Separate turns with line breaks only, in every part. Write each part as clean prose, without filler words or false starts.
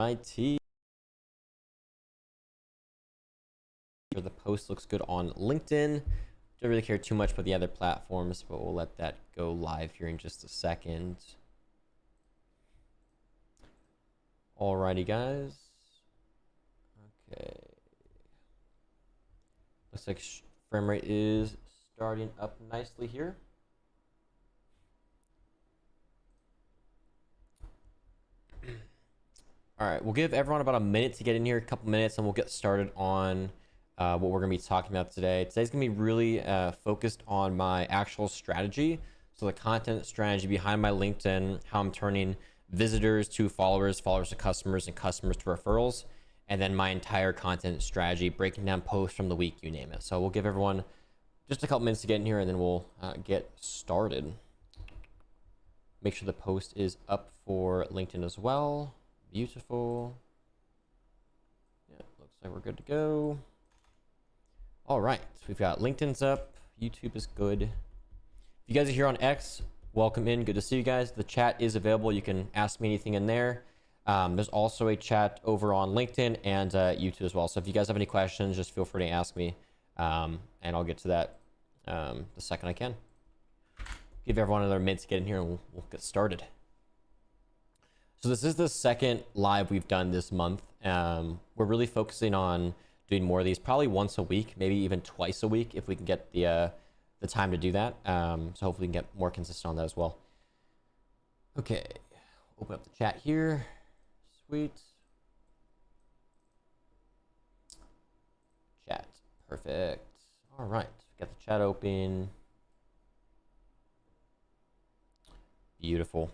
IT. The post looks good on LinkedIn. Don't really care too much about the other platforms, but we'll let that go live here in just a second. Alrighty, guys. Okay. Looks like frame rate is starting up nicely here. All right, we'll give everyone about a minute to get in here, a couple minutes, and we'll get started on what we're going to be talking about today. Today's going to be really focused on my actual strategy. So the content strategy behind my LinkedIn, how I'm turning visitors to followers, followers to customers, and customers to referrals, and then my entire content strategy, breaking down posts from the week, you name it. So we'll give everyone just a couple minutes to get in here, and then we'll get started. Make sure the post is up for LinkedIn as well. Beautiful. Yeah, looks like we're good to go. All right, so we've got LinkedIn's up, YouTube is good. If you guys are here on X, welcome in. Good to see you guys. The chat is available. You can ask me anything in there. There's also a chat over on LinkedIn and YouTube as well. So if you guys have any questions, just feel free to ask me, and I'll get to that the second I can. Give everyone another minute to get in here, and we'll get started. So this is the second live we've done this month. We're really focusing on doing more of these, probably once a week, maybe even twice a week if we can get the time to do that. So hopefully we can get more consistent on that as well. Okay, open up the chat here. Sweet. Chat, perfect. All right, got the chat open. Beautiful.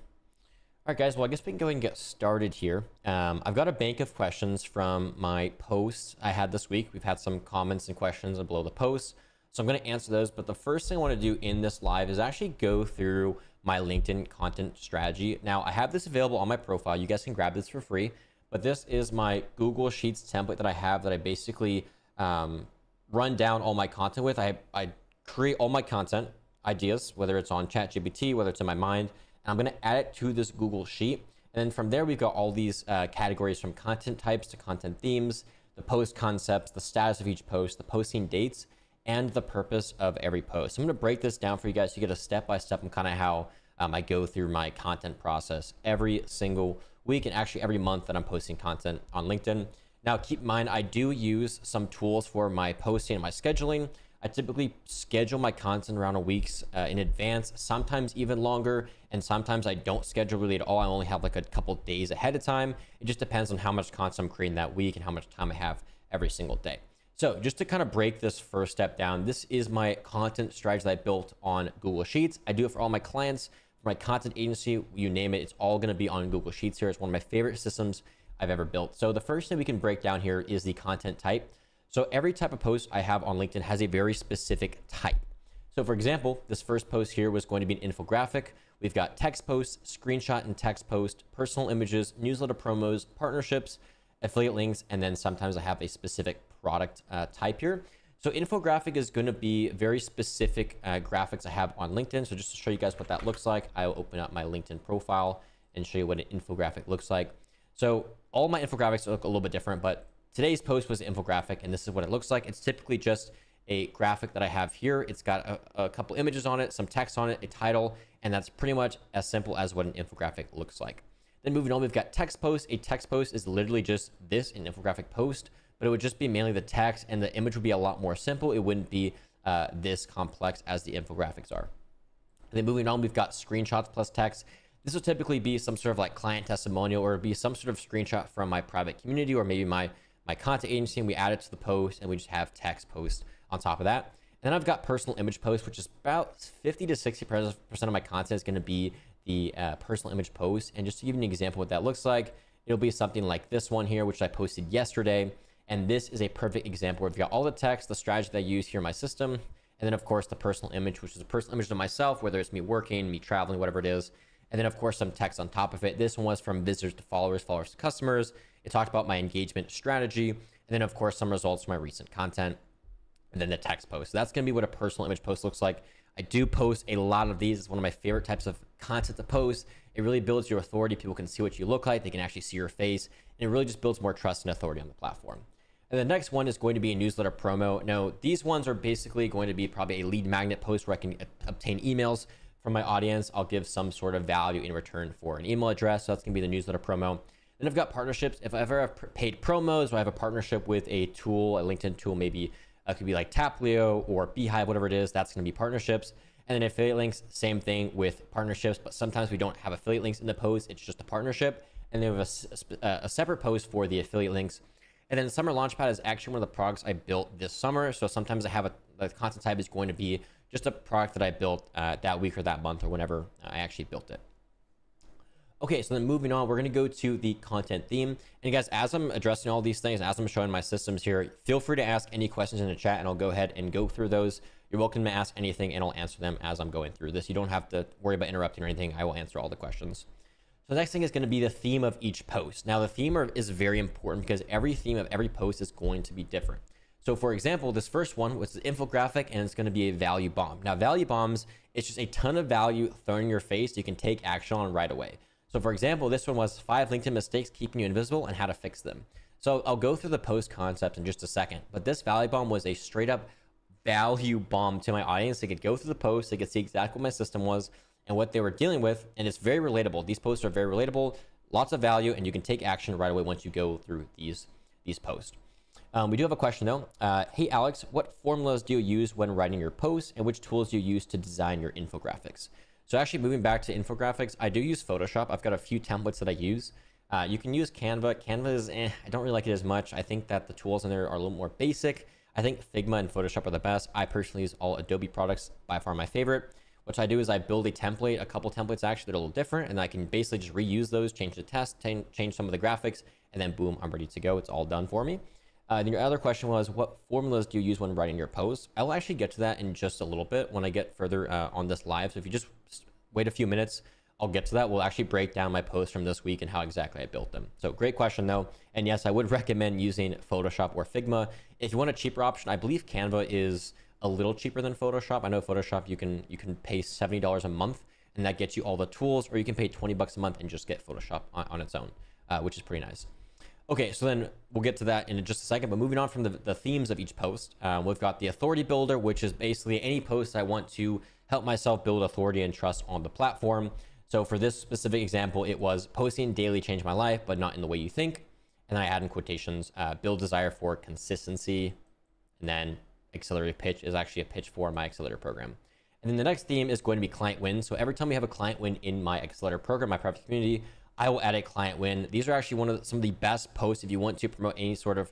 All right, guys, well, I guess we can go ahead and get started here. I've got a bank of questions from my posts I had this week. We've had some comments and questions below the post, so I'm going to answer those. But the first thing I want to do in this live is actually go through my LinkedIn content strategy. Now, I have this available on my profile. You guys can grab this for free, but this is my Google Sheets template that I have that I basically run down all my content with. I create all my content ideas, whether it's on ChatGPT, whether it's in my mind. I'm going to add it to this Google Sheet. And then from there, we've got all these categories from content types to content themes, the post concepts, the status of each post, the posting dates, and the purpose of every post. So I'm going to break this down for you guys so you get a step-by-step on kind of how I go through my content process every single week and actually every month that I'm posting content on LinkedIn. Now, keep in mind, I do use some tools for my posting and my scheduling. I typically schedule my content around a week's in advance, sometimes even longer, and sometimes I don't schedule really at all. I only have like a couple days ahead of time. It just depends on how much content I'm creating that week and how much time I have every single day. So just to kind of break this first step down, this is my content strategy that I built on Google Sheets. I do it for all my clients, for my content agency, you name it, it's all going to be on Google Sheets here. It's one of my favorite systems I've ever built. So the first thing we can break down here is the content type. So every type of post I have on LinkedIn has a very specific type. So for example, this first post here was going to be an infographic. We've got text posts, screenshot and text post, personal images, newsletter promos, partnerships, affiliate links, and then sometimes I have a specific product type here. So infographic is going to be very specific graphics I have on LinkedIn. So just to show you guys what that looks like, I'll open up my LinkedIn profile and show you what an infographic looks like. So all my infographics look a little bit different, but today's post was an infographic, and this is what it looks like. It's typically just a graphic that I have here. It's got a couple images on it, some text on it, a title, and that's pretty much as simple as what an infographic looks like. Then moving on, we've got text post. A text post is literally just this, an infographic post, but it would just be mainly the text, and the image would be a lot more simple. It wouldn't be this complex as the infographics are. And then moving on, we've got screenshots plus text. This will typically be some sort of like client testimonial, or be some sort of screenshot from my private community, or maybe my content agency, and we add it to the post and we just have text post on top of that. And then I've got personal image post, which is about 50 to 60% of my content is going to be the personal image post. And just to give you an example of what that looks like, it'll be something like this one here, which I posted yesterday. And this is a perfect example where we've got all the text, the strategy that I use here in my system, and then of course the personal image, which is a personal image of myself, whether it's me working, me traveling, whatever it is. And then of course some text on top of it. This one was from visitors to followers, followers to customers. It talked about my engagement strategy, and then of course some results from my recent content, and then the text post. So that's going to be what a personal image post looks like. I do post a lot of these. It's one of my favorite types of content to post. It really builds your authority. People can see what you look like. They can actually see your face. and it really just builds more trust and authority on the platform. And the next one is going to be a newsletter promo. Now, these ones are basically going to be probably a lead magnet post where I can obtain emails from my audience. I'll give some sort of value in return for an email address. So that's going to be the newsletter promo. Then I've got partnerships. If I ever have paid promos or I have a partnership with a tool, a LinkedIn tool, maybe it could be like Taplio or Beehive, whatever it is, that's going to be partnerships. And then affiliate links, same thing with partnerships, but sometimes we don't have affiliate links in the post. It's just a partnership. And then we have a separate post for the affiliate links. And then Summer Launchpad is actually one of the products I built this summer. So sometimes I have the content type is going to be just a product that I built that week or that month or whenever I actually built it. Okay, so then moving on, we're going to go to the content theme. And guys, as I'm addressing all these things, as I'm showing my systems here, feel free to ask any questions in the chat and I'll go ahead and go through those. You're welcome to ask anything and I'll answer them as I'm going through this. You don't have to worry about interrupting or anything. I will answer all the questions. So the next thing is going to be the theme of each post. Now the theme is very important because every theme of every post is going to be different. So for example, this first one was an infographic and it's going to be a value bomb. Now value bombs, it's just a ton of value thrown in your face you can take action on right away. So for example, this one was 5 LinkedIn mistakes keeping you invisible and how to fix them. So I'll go through the post concept in just a second, but this value bomb was a straight up value bomb to my audience. They could go through the post, they could see exactly what my system was and what they were dealing with. And it's very relatable. These posts are very relatable, lots of value, and you can take action right away once you go through these posts. We do have a question though. Hey Alex, what formulas do you use when writing your posts and which tools do you use to design your infographics? So actually moving back to infographics, I do use Photoshop. I've got a few templates that I use. You can use Canva. Canva is, I don't really like it as much. I think that the tools in there are a little more basic. I think Figma and Photoshop are the best. I personally use all Adobe products, by far my favorite. What I do is I build a template, a couple templates actually that are a little different, and I can basically just reuse those, change the text, change some of the graphics, and then boom, I'm ready to go. It's all done for me. Then your other question was, what formulas do you use when writing your posts? I'll actually get to that in just a little bit when I get further on this live. So if you just wait a few minutes, I'll get to that. We'll actually break down my posts from this week and how exactly I built them. So great question though. And yes, I would recommend using Photoshop or Figma. If you want a cheaper option, I believe Canva is a little cheaper than Photoshop. I know Photoshop, you can pay $70 a month and that gets you all the tools, or you can pay 20 bucks a month and just get Photoshop on its own, which is pretty nice. Okay, so then we'll get to that in just a second, but moving on from the themes of each post, we've got the authority builder, which is basically any post I want to help myself build authority and trust on the platform. So for this specific example, it was posting daily changed my life, but not in the way you think. And then I add in quotations, build desire for consistency. And then accelerator pitch is actually a pitch for my accelerator program. And then the next theme is going to be client wins. So every time we have a client win in my accelerator program, my private community, I will add a client win. These are actually some of the best posts if you want to promote any sort of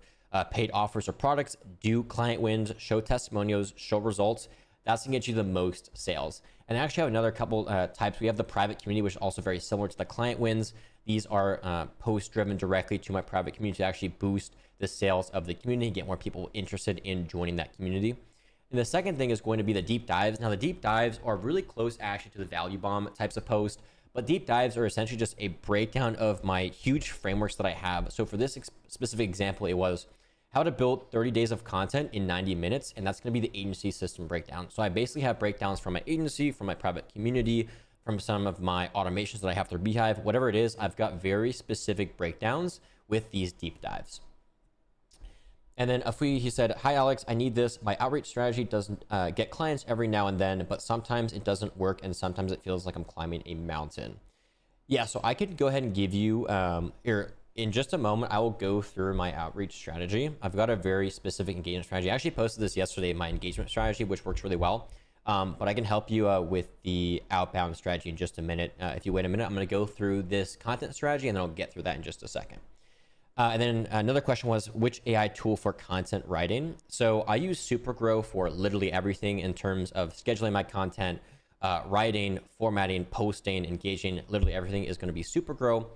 paid offers or products. Do client wins, show testimonials, show results. That's gonna get you the most sales. And I actually have another couple types. We have the private community, which is also very similar to the client wins. These are posts driven directly to my private community to actually boost the sales of the community, get more people interested in joining that community. And the second thing is going to be the deep dives. Now the deep dives are really close actually to the value bomb types of posts, but deep dives are essentially just a breakdown of my huge frameworks that I have. So for this specific example, it was how to build 30 days of content in 90 minutes. And that's going to be the agency system breakdown. So I basically have breakdowns from my agency, from my private community, from some of my automations that I have through Beehive, whatever it is, I've got very specific breakdowns with these deep dives. And then Afui, he said, hi, Alex, I need this. My outreach strategy doesn't get clients every now and then, but sometimes it doesn't work. And sometimes it feels like I'm climbing a mountain. Yeah, so I could go ahead and give you here in just a moment. I will go through my outreach strategy. I've got a very specific engagement strategy. I actually posted this yesterday, my engagement strategy, which works really well. But I can help you with the outbound strategy in just a minute. If you wait a minute, I'm going to go through this content strategy and then I'll get through that in just a second. And then another question was, which AI tool for content writing? So I use Supergrow for literally everything in terms of scheduling my content, writing, formatting, posting, engaging. Literally everything is going to be Supergrow.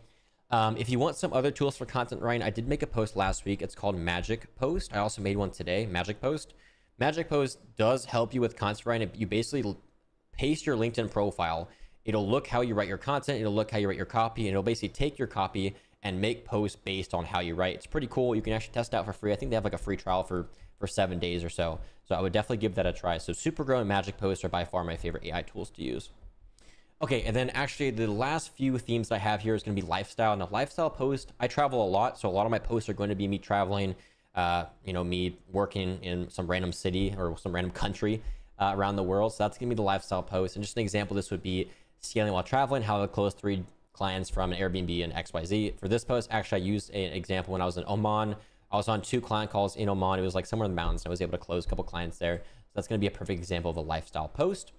If you want some other tools for content writing, I did make a post last week. It's called Magic Post. I also made one today, Magic Post. Magic Post does help you with content writing. You basically paste your LinkedIn profile. It'll look how you write your content. It'll look how you write your copy, and it'll basically take your copy and make posts based on how you write. It's pretty cool. You can actually test it out for free. I think they have like a free trial for 7 days or so. So I would definitely give that a try. So Supergrow and Magic Post are by far my favorite AI tools to use. Okay, and then actually the last few themes that I have here is going to be lifestyle. Now, lifestyle post, I travel a lot, so a lot of my posts are going to be me traveling, me working in some random city or some random country around the world. So that's going to be the lifestyle post. And just an example, this would be scaling while traveling, how to close 3 clients from an Airbnb and XYZ. For this post, actually, I used an example when I was in Oman. I was on 2 client calls in Oman. It was like somewhere in the mountains. I was able to close a couple clients there. So that's going to be a perfect example of a lifestyle post.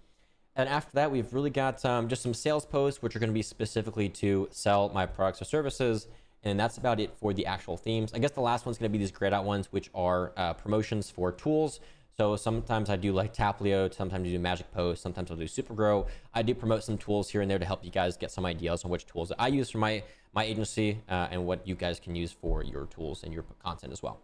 And after that, we've really got just some sales posts, which are going to be specifically to sell my products or services. And that's about it for the actual themes. I guess the last one's going to be these grayed out ones, which are promotions for tools. So sometimes I do like Taplio, sometimes I do Magic Post, sometimes I'll do Supergrow. I do promote some tools here and there to help you guys get some ideas on which tools I use for my agency and what you guys can use for your tools and your content as well.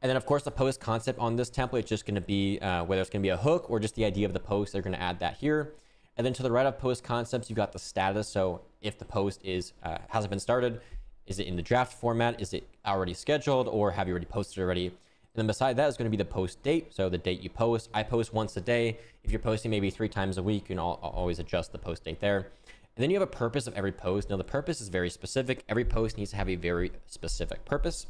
And then, of course, the post concept on this template is just going to be whether it's going to be a hook or just the idea of the post. They're going to add that here. And then to the right of post concepts, you've got the status. So if the post is hasn't been started, is it in the draft format? Is it already scheduled, or have you already posted already? And then beside that is going to be the post date. So the date you post. I post once a day. If you're posting maybe 3 times a week, you can always adjust the post date there. And then you have a purpose of every post. Now, the purpose is very specific. Every post needs to have a very specific purpose.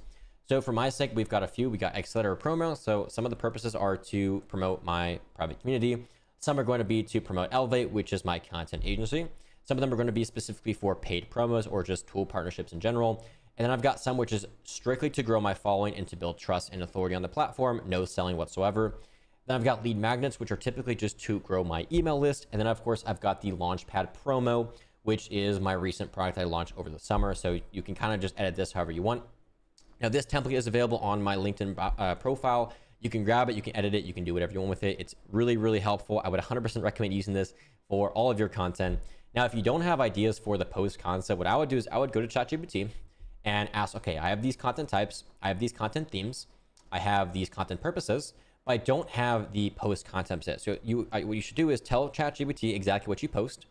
So for my sake, we've got a few. We got Accelerator promo. So some of the purposes are to promote my private community. Some are going to be to promote Elevate, which is my content agency. Some of them are going to be specifically for paid promos or just tool partnerships in general. And then I've got some which is strictly to grow my following and to build trust and authority on the platform, no selling whatsoever. Then I've got lead magnets, which are typically just to grow my email list. And then, of course, I've got the Launchpad promo, which is my recent product I launched over the summer. So you can kind of just edit this however you want. Now, this template is available on my LinkedIn profile. You can grab it, you can edit it, you can do whatever you want with it. It's really, really helpful. I would 100% recommend using this for all of your content. Now, if you don't have ideas for the post concept, what I would do is I would go to ChatGPT and ask, okay, I have these content types, I have these content themes, I have these content purposes, but I don't have the post concept set. So what you should do is tell ChatGPT exactly what you post,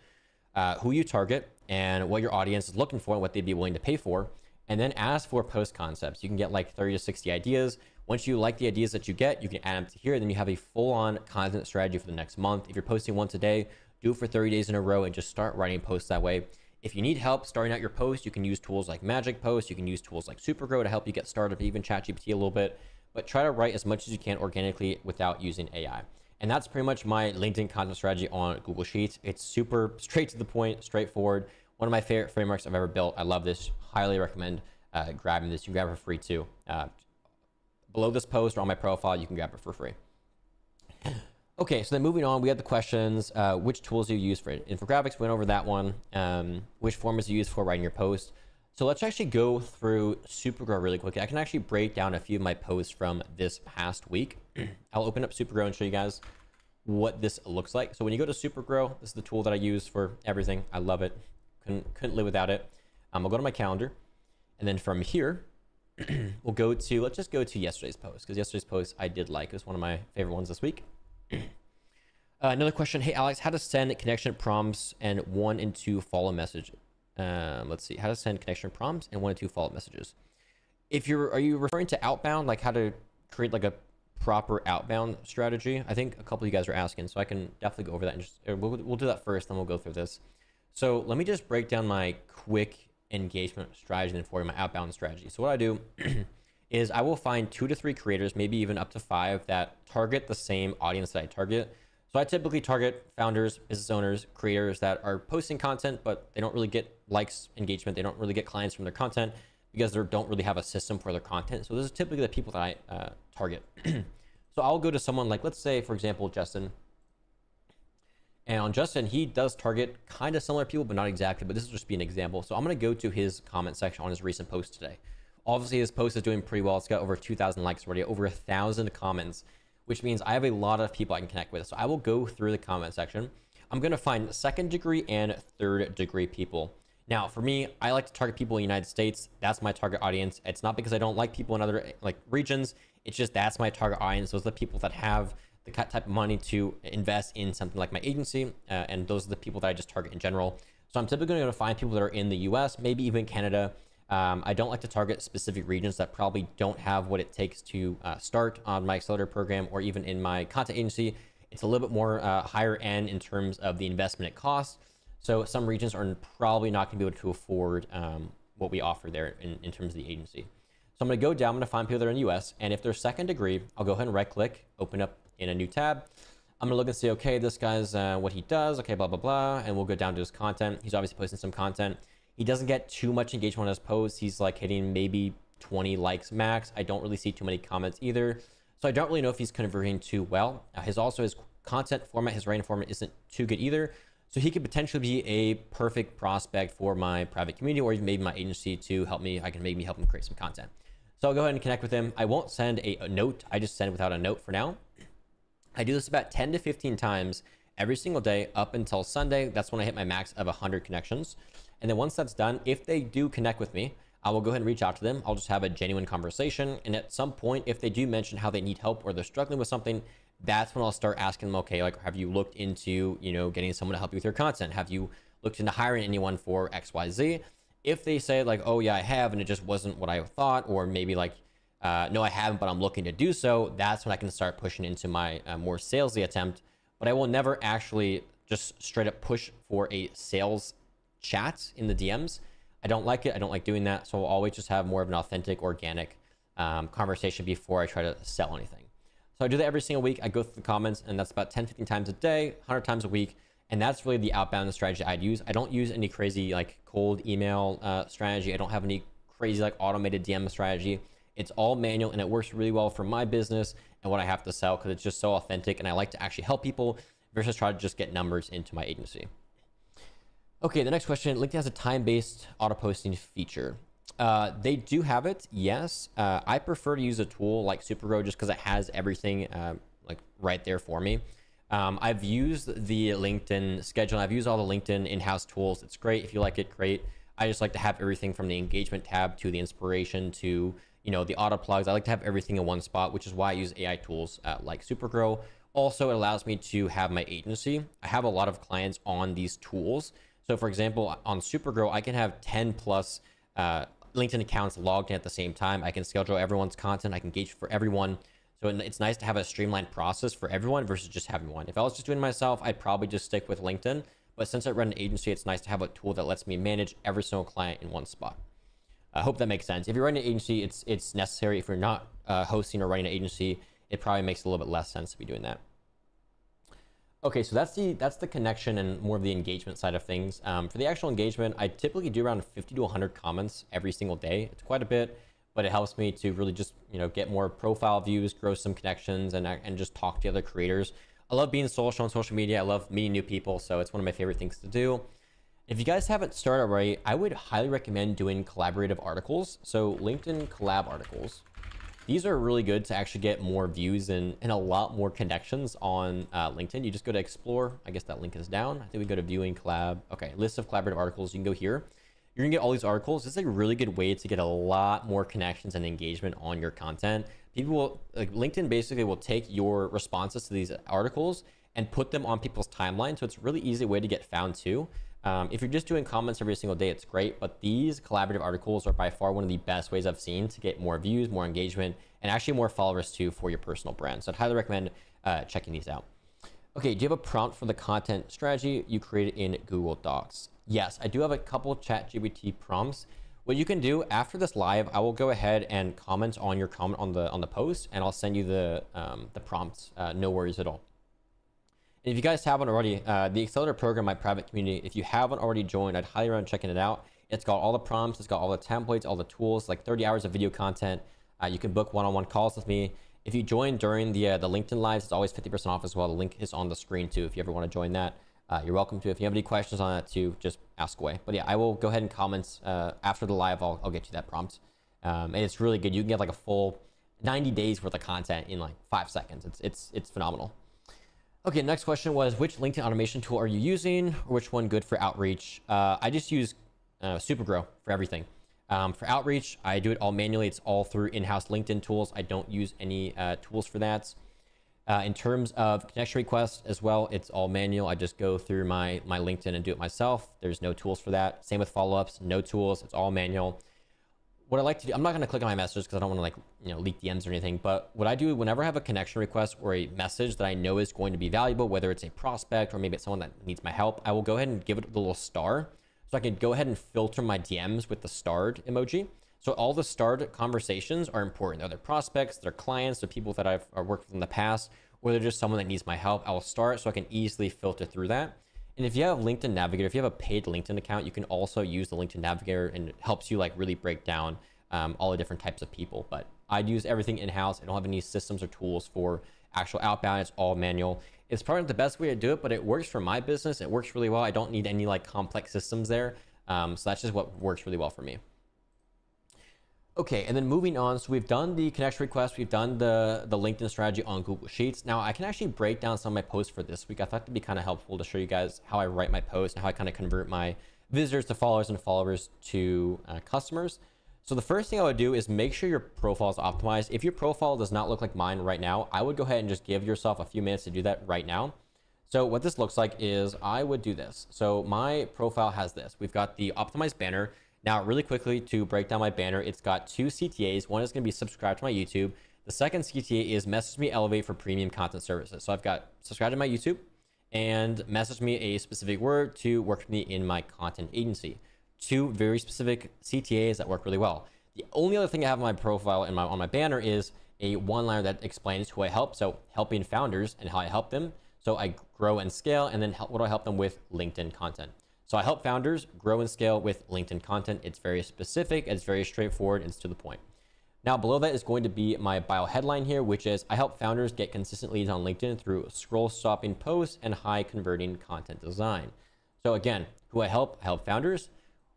who you target, and what your audience is looking for and what they'd be willing to pay for. And then ask for post concepts. You can get like 30 to 60 ideas. Once you like the ideas that you get, you can add them to here. Then you have a full-on content strategy for the next month. If you're posting once a day, do it for 30 days in a row and just start writing posts that way. If you need help starting out your post, you can use tools like Magic Post. You can use tools like Supergrow to help you get started, even ChatGPT a little bit. But try to write as much as you can organically without using AI. And that's pretty much my LinkedIn content strategy on Google Sheets. It's super straight to the point, straightforward. One of my favorite frameworks I've ever built. I love this. Highly recommend grabbing this. You can grab it for free too. Below this post or on my profile, you can grab it for free. Okay, so then moving on, we have the questions. Which tools do you use for infographics? We went over that one. Which formats do you use for writing your post? So let's actually go through Supergrow really quickly. I can actually break down a few of my posts from this past week. I'll open up Supergrow and show you guys what this looks like. So when you go to Supergrow, this is the tool that I use for everything. I love it. Couldn't live without it. I'll go to my calendar. And then from here, we'll go to, let's just go to yesterday's post, because yesterday's post I did like. It was one of my favorite ones this week. Another question. Hey, Alex, how to send connection prompts and 1 and 2 follow message. Let's see. How to send connection prompts and 1 and 2 follow messages. Are you referring to outbound, like how to create like a proper outbound strategy? I think a couple of you guys are asking, so I can definitely go over that. And just, we'll do that first, then we'll go through this. So let me just break down my quick engagement strategy and for my outbound strategy. So what I do is I will find 2 to 3 creators, maybe even up to 5, that target the same audience that I target. So I typically target founders, business owners, creators that are posting content, but they don't really get likes, engagement. They don't really get clients from their content because they don't really have a system for their content. So this is typically the people that I target. So I'll go to someone like, let's say, for example, Justin. And on Justin, he does target kind of similar people, but not exactly. But this will just be an example. So I'm going to go to his comment section on his recent post today. Obviously, his post is doing pretty well. It's got over 2,000 likes already, over 1,000 comments, which means I have a lot of people I can connect with. So I will go through the comment section. I'm going to find 2nd degree and 3rd degree people. Now, for me, I like to target people in the United States. That's my target audience. It's not because I don't like people in other regions. It's just that's my target audience. Those are the people that have the type of money to invest in something like my agency. And those are the people that I just target in general. So I'm typically going to find people that are in the US, maybe even Canada. I don't like to target specific regions that probably don't have what it takes to start on my accelerator program or even in my content agency. It's a little bit more higher end in terms of the investment it costs. So some regions are probably not going to be able to afford what we offer there in terms of the agency. So I'm going to go down, I'm going to find people that are in the US, and if they're second degree, I'll go ahead and right click, open up in a new tab. I'm going to look and see, okay, this guy's what he does, okay, blah, blah, blah, and we'll go down to his content. He's obviously posting some content. He doesn't get too much engagement on his posts. He's like hitting maybe 20 likes max. I don't really see too many comments either. So I don't really know if he's converting too well. His content format, his writing format isn't too good either. So he could potentially be a perfect prospect for my private community or even maybe my agency to help me. I can maybe help him create some content. So I'll go ahead and connect with him. I won't send a note. I just send without a note for now. I do this about 10 to 15 times every single day up until Sunday. That's when I hit my max of 100 connections. And then once that's done, if they do connect with me, I will go ahead and reach out to them. I'll just have a genuine conversation. And at some point, if they do mention how they need help or they're struggling with something, that's when I'll start asking them, okay, like, have you looked into, getting someone to help you with your content? Have you looked into hiring anyone for XYZ? If they say like, oh yeah, I have, and it just wasn't what I thought, or maybe like, no, I haven't, but I'm looking to do so, that's when I can start pushing into my more salesy attempt. But I will never actually just straight up push for a sales chat in the DMs. I don't like it. I don't like doing that. So I'll always just have more of an authentic, organic conversation before I try to sell anything. So I do that every single week. I go through the comments, and that's about 10, 15 times a day, 100 times a week. And that's really the outbound strategy I'd use. I don't use any crazy like cold email strategy. I don't have any crazy like automated DM strategy. It's all manual, and it works really well for my business and what I have to sell because it's just so authentic, and I like to actually help people versus try to just get numbers into my agency. Okay, the next question. LinkedIn has a time-based auto posting feature. They do have it, yes. I prefer to use a tool like Supergrow just because it has everything like right there for me. I've used the LinkedIn schedule. I've used all the LinkedIn in-house tools. It's great. If you like it, great. I just like to have everything from the engagement tab to the inspiration to, the auto plugs. I like to have everything in one spot, which is why I use AI tools like Supergrow. Also, it allows me to have my agency. I have a lot of clients on these tools. So for example, on Supergrow, I can have 10 plus LinkedIn accounts logged in at the same time. I can schedule everyone's content. I can engage for everyone. So it's nice to have a streamlined process for everyone versus just having one. If I was just doing it myself, I'd probably just stick with LinkedIn. But since I run an agency, it's nice to have a tool that lets me manage every single client in one spot. I hope that makes sense. If you're running an agency, it's necessary. If you're not hosting or running an agency, it probably makes a little bit less sense to be doing that. Okay, so that's the connection and more of the engagement side of things. For the actual engagement, I typically do around 50 to 100 comments every single day. It's quite a bit, but it helps me to really just get more profile views, grow some connections, and just talk to other creators. I love being social on social media. I love meeting new people, so it's one of my favorite things to do. If you guys haven't started already, I would highly recommend doing collaborative articles. So LinkedIn collab articles. These are really good to actually get more views and a lot more connections on LinkedIn. You just go to explore. I guess that link is down. I think we go to viewing collab. Okay, list of collaborative articles. You can go here. You're gonna get all these articles. This is a really good way to get a lot more connections and engagement on your content. People will, like LinkedIn basically will take your responses to these articles and put them on people's timeline. So it's a really easy way to get found too. If you're just doing comments every single day, it's great, but these collaborative articles are by far one of the best ways I've seen to get more views, more engagement, and actually more followers too for your personal brand. So I'd highly recommend checking these out. Okay, do you have a prompt for the content strategy you created in Google Docs? Yes, I do have a couple ChatGPT prompts. What you can do after this live, I will go ahead and comment on your comment on the post, and I'll send you the prompts. No worries at all. And if you guys haven't already, the Accelerator program, my private community, if you haven't already joined, I'd highly recommend checking it out. It's got all the prompts, it's got all the templates, all the tools, like 30 hours of video content. You can book one-on-one calls with me. If you join during the LinkedIn lives, it's always 50% off as well. The link is on the screen too. If you ever want to join that, you're welcome to. If you have any questions on that too, just ask away. But yeah, I will go ahead and comment after the live. I'll get you that prompt. And it's really good. You can get like a full 90 days worth of content in like 5 seconds. It's phenomenal. Okay, next question was, which LinkedIn automation tool are you using, or which one good for outreach? I just use Supergrow for everything. For outreach, I do it all manually. It's all through in-house LinkedIn tools. I don't use any tools for that. In terms of connection requests as well, it's all manual. I just go through my LinkedIn and do it myself. There's no tools for that. Same with follow-ups, no tools. It's all manual. what I like to do, I'm not going to click on my messages because I don't want to like, leak DMs or anything. But what I do whenever I have a connection request or a message that I know is going to be valuable, whether it's a prospect or maybe it's someone that needs my help, I will go ahead and give it the little star. So I can go ahead and filter my DMs with the starred emoji. So all the starred conversations are important. They're prospects, they're clients, they're people that I've worked with in the past, or they're just someone that needs my help. I will start so I can easily filter through that. And if you have LinkedIn Navigator, if you have a paid LinkedIn account, you can also use the LinkedIn Navigator, and it helps you like really break down all the different types of people. But I use everything in-house. I don't have any systems or tools for actual outbound. It's all manual. It's probably not the best way to do it, but it works for my business. It works really well. I don't need any like complex systems there. So that's just what works really well for me. Okay, and then moving on, so we've done the connection request, we've done the LinkedIn strategy on Google Sheets. Now I can actually break down some of my posts for this week. I thought it'd be kind of helpful to show you guys how I write my posts and how I kind of convert my visitors to followers and followers to customers. So the first thing I would do is make sure your profile is optimized. If your profile does not look like mine right now, I would go ahead and just give yourself a few minutes to do that right now. So what this looks like is I would do this. So my profile has this. We've got the optimized banner. Now, really quickly to break down my banner, it's got 2 CTAs. One is going to be subscribe to my YouTube. The second CTA is message me Elevate for premium content services. So I've got subscribe to my YouTube and message me a specific word to work with me in my content agency. 2 very specific CTAs that work really well. The only other thing I have on my profile and on my banner is a one-liner that explains who I help. So helping founders and how I help them. So I grow and scale, and then what do I help them with? LinkedIn content. So I help founders grow and scale with LinkedIn content. It's very specific, it's very straightforward, it's to the point. Now below that is going to be my bio headline here, which is I help founders get consistent leads on LinkedIn through scroll stopping posts and high converting content design. So again, who I help founders.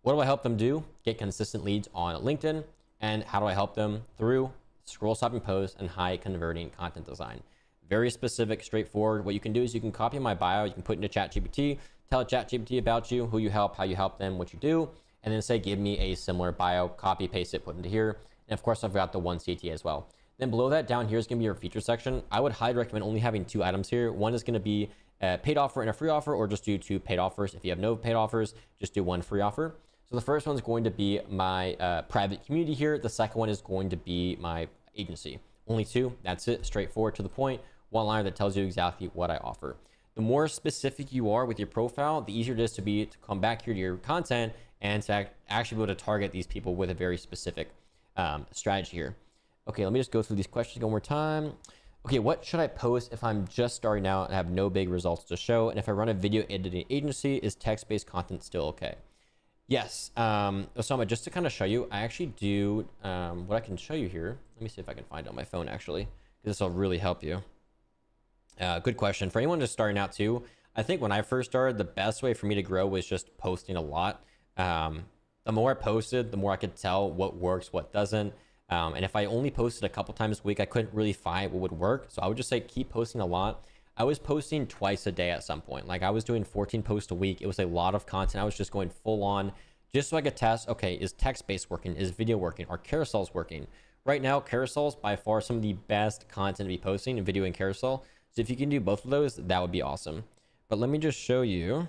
What do I help them do? Get consistent leads on LinkedIn. And how do I help them? Through scroll stopping posts and high converting content design. Very specific, straightforward. What you can do is you can copy my bio, you can put it into ChatGPT, tell ChatGPT about you, who you help, how you help them, what you do, and then say, give me a similar bio, copy, paste it, put into here. And of course, I've got the 1 CTA as well. Then below that, down here is going to be your feature section. I would highly recommend only having 2 items here. One is going to be a paid offer and a free offer, or just do 2 paid offers. If you have no paid offers, just do 1 free offer. So the first one is going to be my private community here. The second one is going to be my agency. Only 2. That's it. Straightforward, to the point. One liner that tells you exactly what I offer. The more specific you are with your profile, the easier it is to come back here to your content and to actually be able to target these people with a very specific strategy here. Okay, let me just go through these questions one more time. Okay, what should I post if I'm just starting out and have no big results to show? And if I run a video editing agency, is text-based content still okay? Yes, Osama, just to kind of show you, I actually do what I can show you here. Let me see if I can find it on my phone actually, because this will really help you. Good question. For anyone just starting out too, I think when I first started, the best way for me to grow was just posting a lot. The more I posted, the more I could tell what works, what doesn't. And if I only posted a couple times a week, I couldn't really find what would work. So I would just say keep posting a lot. I was posting twice a day at some point. Like I was doing 14 posts a week. It was a lot of content. I was just going full on just so I could test, okay, is text-based working? Is video working? Are carousels working? Right now, carousels by far some of the best content to be posting in video and carousel. So if you can do both of those, that would be awesome. But let me just show you.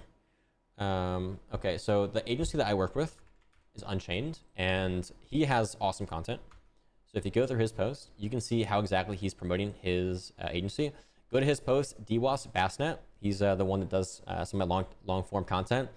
Okay, so the agency that I work with is Unchained, and he has awesome content. So if you go through his post, you can see how exactly he's promoting his agency. Go to his post, DWAS Bassnet. He's the one that does some of my long form content.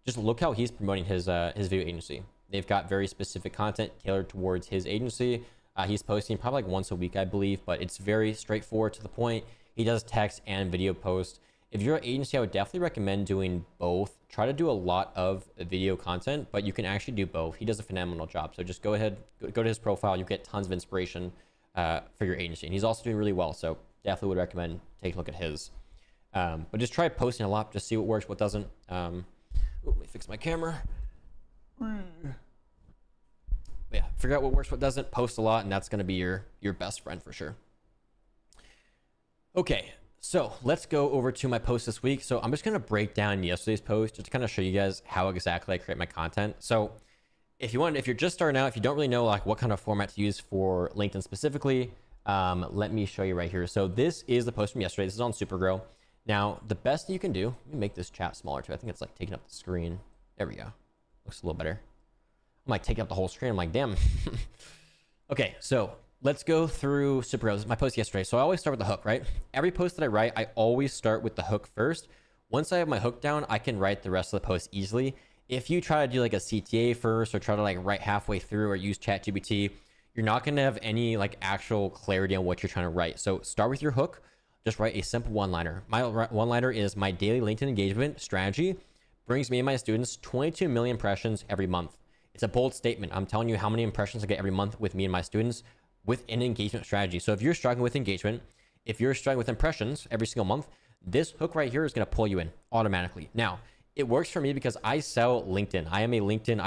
Just look how he's promoting his video agency. They've got very specific content tailored towards his agency. He's posting probably like once a week, I believe, but it's very straightforward, to the point. He does text and video posts. If you're an agency, I would definitely recommend doing both. Try to do a lot of video content, but you can actually do both. He does a phenomenal job. So just go ahead, go to his profile. You get tons of inspiration for your agency. And he's also doing really well. So definitely would recommend take a look at his. But just try posting a lot. Just see what works, what doesn't. Let me fix my camera. But yeah, figure out what works, what doesn't. Post a lot, and that's going to be your best friend for sure. Okay, so let's go over to my post this week. So I'm just going to break down yesterday's post just to kind of show you guys how exactly I create my content. So if you're just starting out, if you don't really know like what kind of format to use for LinkedIn specifically, let me show you right here. So this is the post from yesterday. This is on Supergrow. Now, the best thing you can do, let me make this chat smaller too. I think it's like taking up the screen. There we go. Looks a little better. like taking up the whole screen. I'm like, damn. Okay, so let's go through Superheroes. My post yesterday. So I always start with the hook, right? Every post that I write, I always start with the hook first. Once I have my hook down, I can write the rest of the post easily. If you try to do like a CTA first, or try to like write halfway through, or use ChatGPT, you're not going to have any like actual clarity on what you're trying to write. So start with your hook. Just write a simple one-liner. My one-liner is: my daily LinkedIn engagement strategy brings me and my students 22 million impressions every month. It's a bold statement. I'm telling you how many impressions I get every month with me and my students with an engagement strategy. So if you're struggling with engagement, if you're struggling with impressions every single month, this hook right here is going to pull you in automatically. Now, it works for me because I sell LinkedIn. I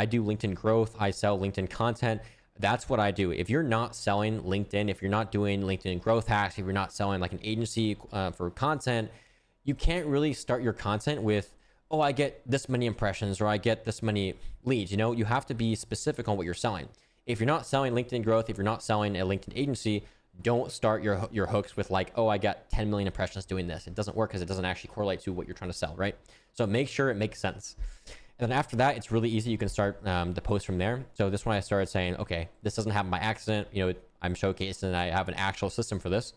do LinkedIn growth. I sell LinkedIn content. That's what I do. If you're not selling LinkedIn, if you're not doing LinkedIn growth hacks, if you're not selling like an agency for content, you can't really start your content with, oh, I get this many impressions or I get this many leads. You know, you have to be specific on what you're selling. If you're not selling LinkedIn growth, if you're not selling a LinkedIn agency, don't start your hooks with like, oh, I got 10 million impressions doing this. It doesn't work because it doesn't actually correlate to what you're trying to sell, right? So make sure it makes sense. And then after that, it's really easy. You can start the post from there. So this one I started saying, okay, this doesn't happen by accident. You know, I'm showcasing and I have an actual system for this.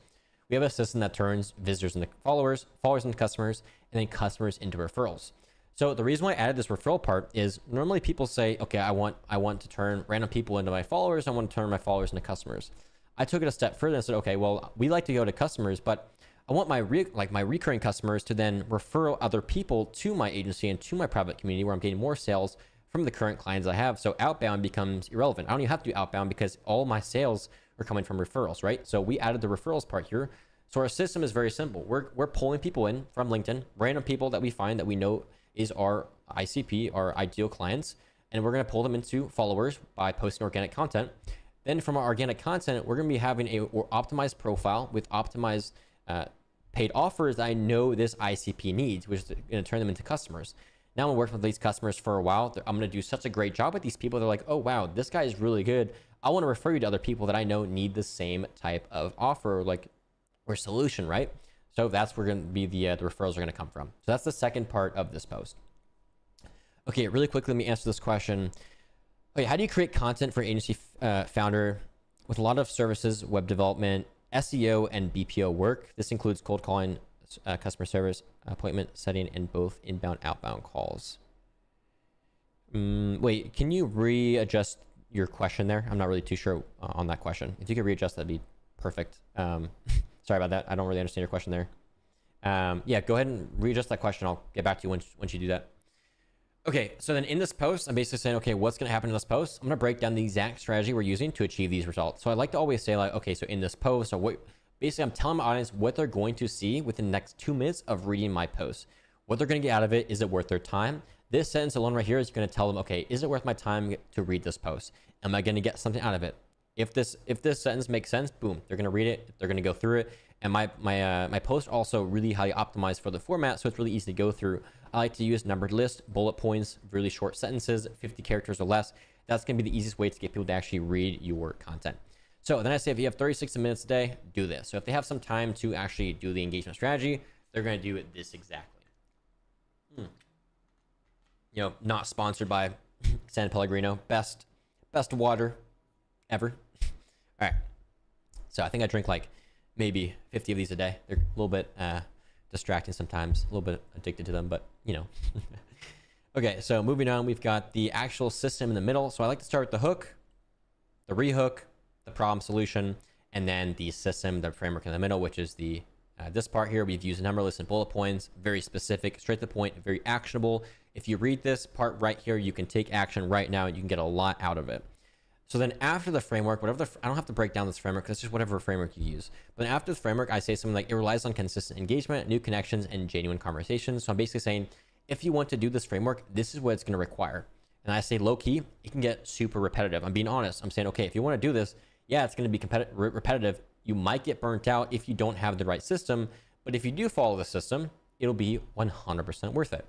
We have a system that turns visitors into followers, followers into customers, and then customers into referrals. So the reason why I added this referral part is normally people say, okay, I want to turn random people into my followers. I want to turn my followers into customers. I took it a step further and said, okay, well, we like to go to customers, but I want my recurring customers to then refer other people to my agency and to my private community where I'm getting more sales from the current clients I have. So outbound becomes irrelevant. I don't even have to do outbound because all my sales are coming from referrals, right? So we added the referrals part here. So our system is very simple. We're pulling people in from LinkedIn, random people that we find that we know is our ICP, our ideal clients, and we're going to pull them into followers by posting organic content. Then from our organic content, we're going to be having a optimized profile with optimized paid offers that I know this ICP needs, which is going to turn them into customers. Now I'm working with these customers for a while. I'm going to do such a great job with these people. They're like, oh, wow, this guy is really good. I want to refer you to other people that I know need the same type of offer or solution, right? So that's where going to be the referrals are going to come from. So that's the second part of this post. Okay, really quickly, let me answer this question. Okay, how do you create content for an agency founder with a lot of services, web development, SEO, and BPO work? This includes cold calling, customer service, appointment setting, and both inbound, outbound calls. Wait, can you readjust your question there? I'm not really too sure on that question. If you could readjust, that'd be perfect. Sorry about that. I don't really understand your question there. Yeah, go ahead and readjust that question. I'll get back to you once you do that. Okay, so then in this post, I'm basically saying, okay, what's going to happen in this post? I'm going to break down the exact strategy we're using to achieve these results. So I like to always say like, okay, so in this post, basically I'm telling my audience what they're going to see within the next 2 minutes of reading my post. What they're going to get out of it, is it worth their time? This sentence alone right here is going to tell them, okay, is it worth my time to read this post? Am I going to get something out of it? If this sentence makes sense, boom, they're going to read it. They're going to go through it. And my post also really highly optimized for the format, so it's really easy to go through. I like to use numbered lists, bullet points, really short sentences, 50 characters or less. That's going to be the easiest way to get people to actually read your content. So then I say, if you have 36 minutes a day, do this. So if they have some time to actually do the engagement strategy, they're going to do it this exactly. You know, not sponsored by San Pellegrino. Best water ever. All right. So I think I drink like maybe 50 of these a day. They're a little bit distracting sometimes, a little bit addicted to them, but you know. Okay, so moving on, we've got the actual system in the middle. So I like to start with the hook, the rehook, the problem solution, and then the system, the framework in the middle, which is the this part here. We've used number lists and bullet points, very specific, straight to the point, very actionable. If you read this part right here, you can take action right now and you can get a lot out of it. So then after the framework, I don't have to break down this framework, because it's just whatever framework you use. But after the framework, I say something like, it relies on consistent engagement, new connections, and genuine conversations. So I'm basically saying, if you want to do this framework, this is what it's going to require. And I say low key, it can get super repetitive. I'm being honest. I'm saying, okay, if you want to do this, yeah, it's going to be repetitive. You might get burnt out if you don't have the right system. But if you do follow the system, it'll be 100% worth it.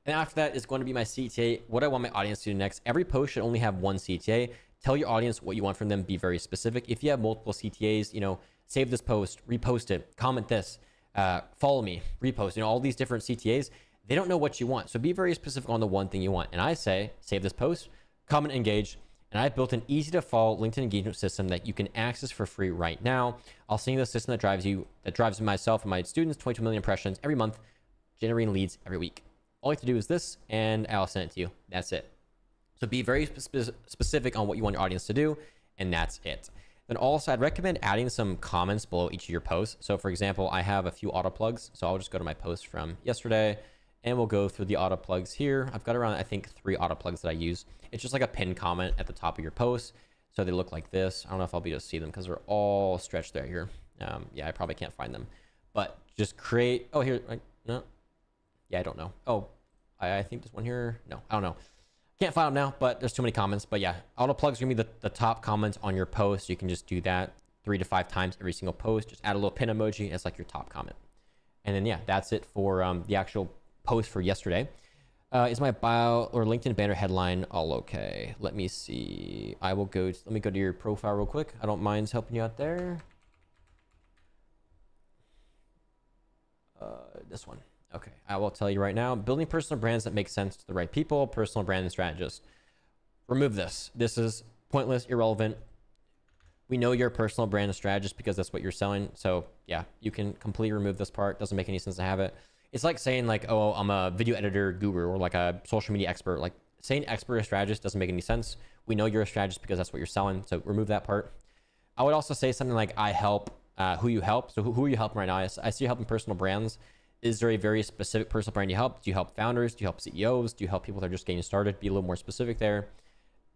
And after that is going to be my CTA, what I want my audience to do next. Every post should only have one CTA. Tell your audience what you want from them. Be very specific. If you have multiple CTAs, you know, save this post, repost it, comment this, follow me, repost, you know, all these different CTAs, they don't know what you want. So be very specific on the one thing you want. And I say, save this post, comment, engage, And I've built an easy to follow LinkedIn engagement system that you can access for free right now. I'll send you the system that drives myself and my students 22 million impressions every month, generating leads every week. All you have to do is this, and I'll send it to you. That's it. So be very specific on what you want your audience to do, and that's it. Then also, I'd recommend adding some comments below each of your posts. So for example, I have a few auto plugs. So I'll just go to my post from yesterday, and we'll go through the auto plugs here. I've got around, I think, 3 auto plugs that I use. It's just like a pinned comment at the top of your post. So they look like this. I don't know if I'll be able to see them because they're all stretched there here. Yeah, I probably can't find them. But just create, oh, here, no. Yeah, I don't know. Oh, I think there's one here. No, I don't know. Can't find them now, but there's too many comments. But yeah, auto plugs are gonna be the top comments on your post. You can just do that 3 to 5 times every single post. Just add a little pin emoji as like your top comment. And then yeah, that's it for the actual post for yesterday. Is my bio or LinkedIn banner headline all okay? Let me see. Let me go to your profile real quick. I don't mind helping you out there. This one. Okay, I will tell you right now, building personal brands that make sense to the right people, personal brand strategist. Remove this. This is pointless, irrelevant. We know you're a personal brand strategist because that's what you're selling. So yeah, you can completely remove this part. Doesn't make any sense to have it. It's like saying like, oh, I'm a video editor guru or like a social media expert. Like saying expert or strategist doesn't make any sense. We know you're a strategist because that's what you're selling. So remove that part. I would also say something like I help who you help. So who are you helping right now? I see you helping personal brands. Is there a very specific personal brand you help? Do you help founders? Do you help CEOs? Do you help people that are just getting started? Be a little more specific there.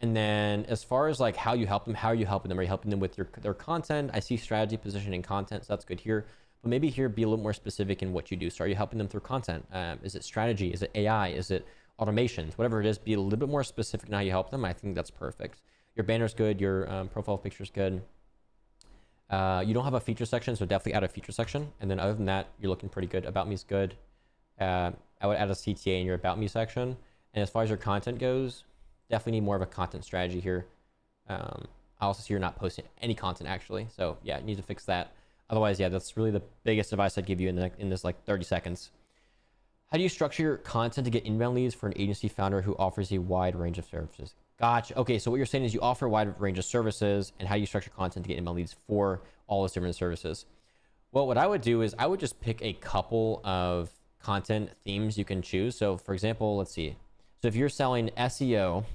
And then as far as like how you help them, how are you helping them? Are you helping them with their content? I see strategy, positioning, content. So that's good here. But maybe here be a little more specific in what you do. So are you helping them through content? Is it strategy? Is it AI? Is it automations? Whatever it is, be a little bit more specific in how you help them. I think that's perfect. Your banner's good. Your profile picture's good. You don't have a feature section, so definitely add a feature section. And then other than that, you're looking pretty good. About me's good. I would add a CTA in your about me section. And as far as your content goes, definitely need more of a content strategy here. I also see you're not posting any content actually. So yeah, you need to fix that. Otherwise, yeah, that's really the biggest advice I'd give you in this like 30 seconds. How do you structure your content to get inbound leads for an agency founder who offers a wide range of services? Gotcha. Okay, so what you're saying is you offer a wide range of services, and how do you structure content to get inbound leads for all those different services? Well, what I would do is I would just pick a couple of content themes you can choose. So for example, let's see. So if you're selling SEO,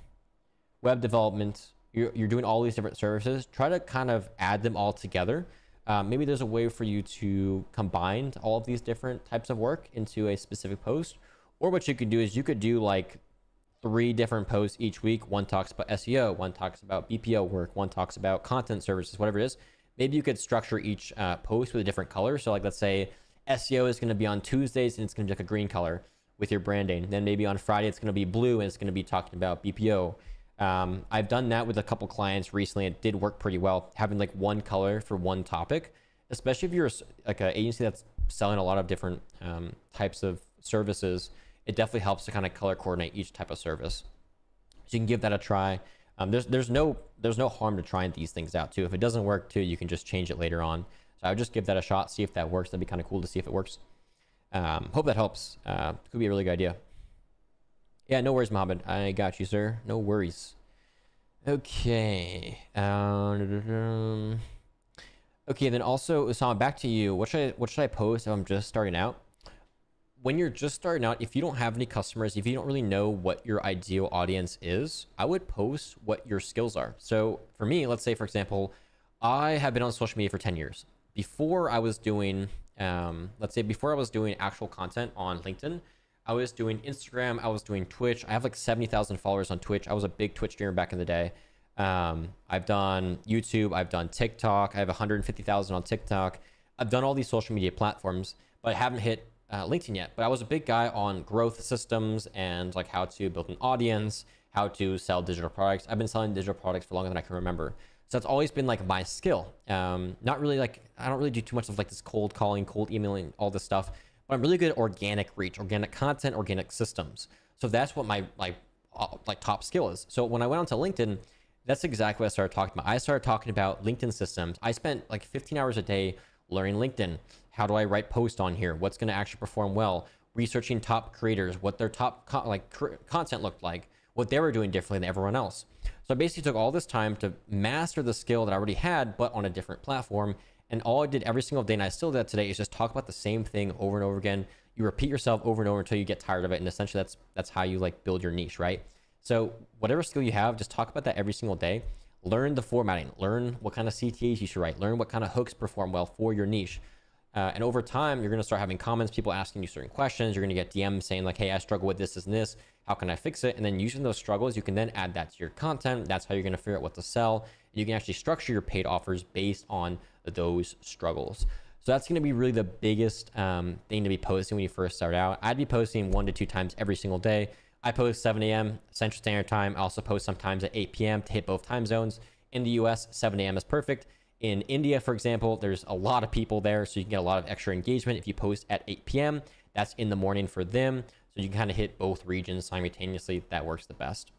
web development, you're doing all these different services, try to kind of add them all together. Maybe there's a way for you to combine all of these different types of work into a specific post. Or what you could do is you could do like 3 different posts each week. One talks about SEO, one talks about BPO work, one talks about content services, whatever it is. Maybe you could structure each post with a different color. So like, let's say SEO is going to be on Tuesdays and it's going to be like a green color with your branding. Then maybe on Friday, it's going to be blue and it's going to be talking about BPO. I've done that with a couple clients recently. It did work pretty well, having like one color for one topic, especially if you're like an agency that's selling a lot of different types of services. It definitely helps to kind of color coordinate each type of service. So you can give that a try. There's no harm to trying these things out too. If it doesn't work too, you can just change it later on. So I would just give that a shot, see if that works. That'd be kind of cool to see if it works. Hope that helps. Could be a really good idea. Yeah, no worries, Mohammed. I got you, sir. No worries. Okay. Okay, then also, Usama, back to you. What should I post if I'm just starting out? When you're just starting out, if you don't have any customers, if you don't really know what your ideal audience is, I would post what your skills are. So for me, let's say, for example, I have been on social media for 10 years. Before I was doing, before I was doing actual content on LinkedIn, I was doing Instagram, I was doing Twitch. I have like 70,000 followers on Twitch. I was a big Twitch streamer back in the day. I've done YouTube, I've done TikTok. I have 150,000 on TikTok. I've done all these social media platforms, but I haven't hit LinkedIn yet. But I was a big guy on growth systems and like how to build an audience, how to sell digital products. I've been selling digital products for longer than I can remember. So that's always been like my skill. Not really like, I don't really do too much of like this cold calling, cold emailing, all this stuff. But I'm really good at organic reach, organic content, organic systems. So that's what my top skill is. So when I went onto LinkedIn, that's exactly what I started talking about. I started talking about LinkedIn systems. I spent like 15 hours a day learning LinkedIn. How do I write posts on here? What's going to actually perform well? Researching top creators, what their top content looked like, what they were doing differently than everyone else. So I basically took all this time to master the skill that I already had, but on a different platform. And all I did every single day, and I still do that today, is just talk about the same thing over and over again. You repeat yourself over and over until you get tired of it. And essentially that's how you like build your niche, right? So whatever skill you have, just talk about that every single day. Learn the formatting, learn what kind of CTAs you should write, learn what kind of hooks perform well for your niche. And over time, you're going to start having comments, people asking you certain questions. You're going to get DMs saying like, hey, I struggle with this and this. How can I fix it? And then using those struggles, you can then add that to your content. That's how you're going to figure out what to sell. You can actually structure your paid offers based on those struggles. So that's going to be really the biggest thing to be posting when you first start out. I'd be posting 1 to 2 times every single day. I post 7 a.m. Central Standard Time. I also post sometimes at 8 p.m. to hit both time zones. In the US, 7 a.m. is perfect. In India, for example, there's a lot of people there, so you can get a lot of extra engagement if you post at 8 p.m. That's in the morning for them, so you can kind of hit both regions simultaneously. That works the best.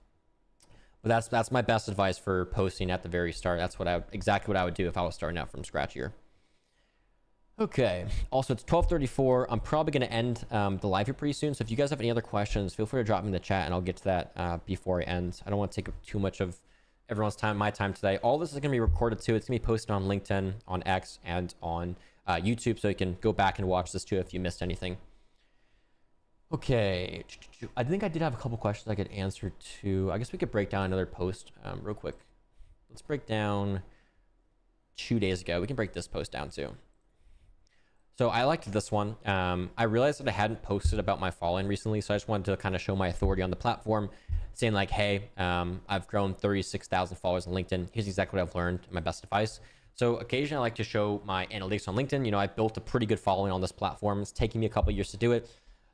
But that's my best advice for posting at the very start. That's exactly what I would do if I was starting out from scratch here. Okay. Also, it's 12:34. I'm probably going to end the live here pretty soon. So if you guys have any other questions, feel free to drop me in the chat, and I'll get to that before I end. I don't want to take too much of everyone's time, my time today. All this is going to be recorded too. It's going to be posted on LinkedIn, on X, and on YouTube, so you can go back and watch this too if you missed anything. Okay, I think I did have a couple questions I could answer too. I guess we could break down another post real quick. Let's break down 2 days ago. We can break this post down too. So I liked this one. I realized that I hadn't posted about my following recently, so I just wanted to kind of show my authority on the platform, saying like, hey, I've grown 36,000 followers on LinkedIn. Here's exactly what I've learned, my best advice. So occasionally I like to show my analytics on LinkedIn. You know, I built a pretty good following on this platform. It's taking me a couple of years to do it.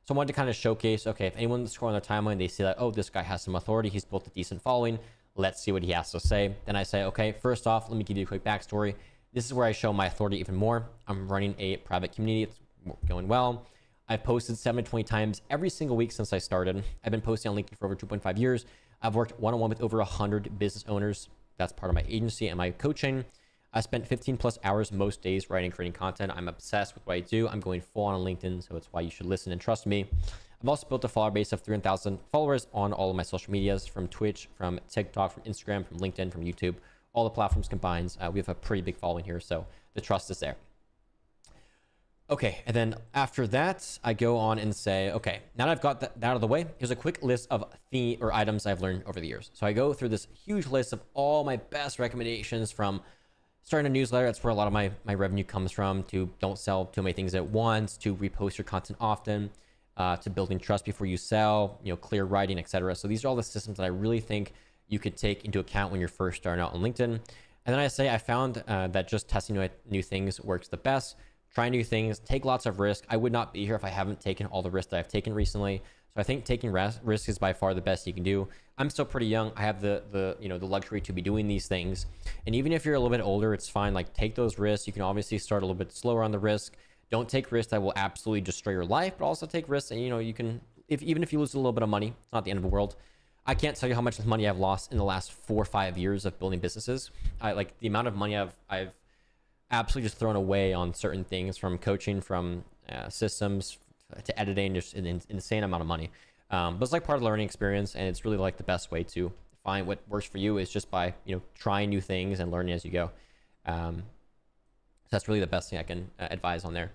So I wanted to kind of showcase, okay, if anyone's scrolling their timeline, they see that, oh, this guy has some authority. He's built a decent following. Let's see what he has to say. Then I say, okay, first off, let me give you a quick backstory. This is where I show my authority even more. I'm running a private community. It's going well. I've posted 7 to 20 times every single week since I started. I've been posting on LinkedIn for over 2.5 years. I've worked one-on-one with over 100 business owners. That's part of my agency and my coaching. I spent 15 plus hours most days writing and creating content. I'm obsessed with what I do. I'm going full on LinkedIn, so it's why you should listen and trust me. I've also built a follower base of 300,000 followers on all of my social medias, from Twitch, from TikTok, from Instagram, from LinkedIn, from YouTube, all the platforms combined. We have a pretty big following here, so the trust is there. Okay, and then after that, I go on and say, okay, now that I've got that out of the way, here's a quick list of items I've learned over the years. So I go through this huge list of all my best recommendations, from starting a newsletter, that's where a lot of my revenue comes from, to don't sell too many things at once, to repost your content often, to building trust before you sell, you know, clear writing, etc. So these are all the systems that I really think you could take into account when you're first starting out on LinkedIn. And then I say I found that just testing new things works the best. Try new things, take lots of risk. I would not be here if I haven't taken all the risks that I've taken recently. So I think taking risk is by far the best you can do. I'm still pretty young. I have the luxury to be doing these things. And even if you're a little bit older, it's fine. Like, take those risks. You can obviously start a little bit slower on the risk. Don't take risks that will absolutely destroy your life, but also take risks. And you can, even if you lose a little bit of money, it's not the end of the world. I can't tell you how much money I've lost in the last 4 or 5 years of building businesses. Like the amount of money I've absolutely just thrown away on certain things, from coaching, from systems to editing, just an insane amount of money. But it's like part of the learning experience, and it's really like the best way to find what works for you is just by trying new things and learning as you go. So that's really the best thing I can advise on there.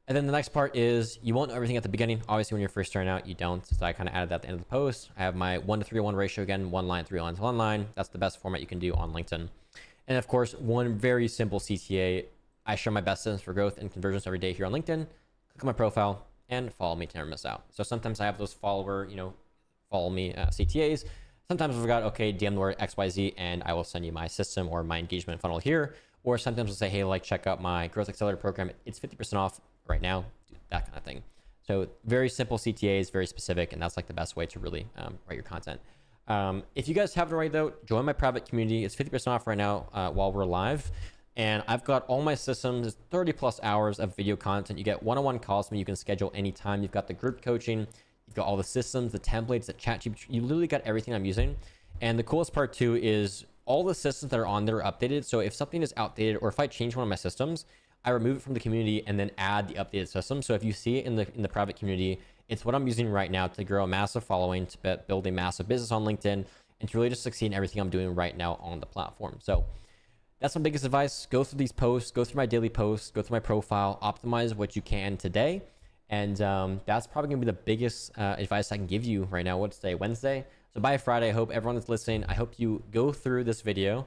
And then the next part is, you won't know everything at the beginning. Obviously, when you're first starting out, you don't. So I kind of added that at the end of the post. I have my 1 to 3:1 ratio again, 1 line, 3 lines, 1 line. That's the best format you can do on LinkedIn. And of course, one very simple CTA. I share my best systems for growth and conversions every day here on LinkedIn. Click on my profile and follow me to never miss out. So sometimes I have those follow me CTAs. Sometimes I forgot, okay, DM the word XYZ and I will send you my system or my engagement funnel here. Or sometimes I'll say, hey, like, check out my Growth Accelerator program. It's 50% off right now, that kind of thing. So very simple CTAs, very specific, and that's like the best way to really write your content. If you guys haven't already though, join my private community. It's 50% off right now while we're live. And I've got all my systems, 30 plus hours of video content. You get one-on-one calls with me. You can schedule anytime. You've got the group coaching. You've got all the systems, the templates, the ChatGPT. You literally got everything I'm using. And the coolest part too is all the systems that are on there are updated. So if something is outdated, or if I change one of my systems, I remove it from the community and then add the updated system. So if you see it in the private community It's what I'm using right now to grow a massive following, to build a massive business on LinkedIn, and to really just succeed in everything I'm doing right now on the platform. So that's my biggest advice. Go through these posts, go through my daily posts, go through my profile, optimize what you can today. And that's probably gonna be the biggest advice I can give you right now. What's today? Wednesday. So by Friday, I hope everyone that's listening, I hope you go through this video,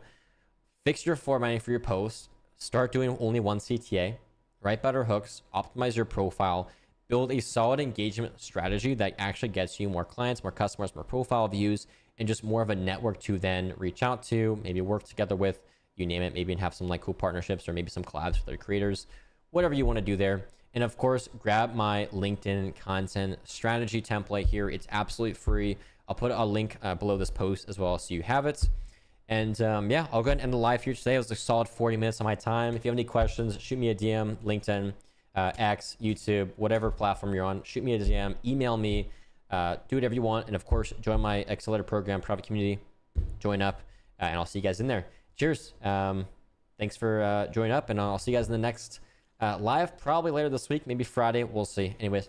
fix your formatting for your posts, start doing only one CTA, write better hooks, optimize your profile, build a solid engagement strategy that actually gets you more clients, more customers, more profile views, and just more of a network to then reach out to, maybe work together with, you name it, maybe have some like cool partnerships or maybe some collabs with other creators, whatever you want to do there. And of course, grab my LinkedIn content strategy template here. It's absolutely free. I'll put a link below this post as well so you have it. And yeah, I'll go ahead and end the live here today. It was a solid 40 minutes of my time. If you have any questions, shoot me a DM, LinkedIn, X, YouTube, whatever platform you're on, shoot me a DM, email me, do whatever you want. And of course, join my Accelerator program, private community, join up, and I'll see you guys in there. Cheers. Thanks for joining up, and I'll see you guys in the next live, probably later this week, maybe Friday. We'll see. Anyways,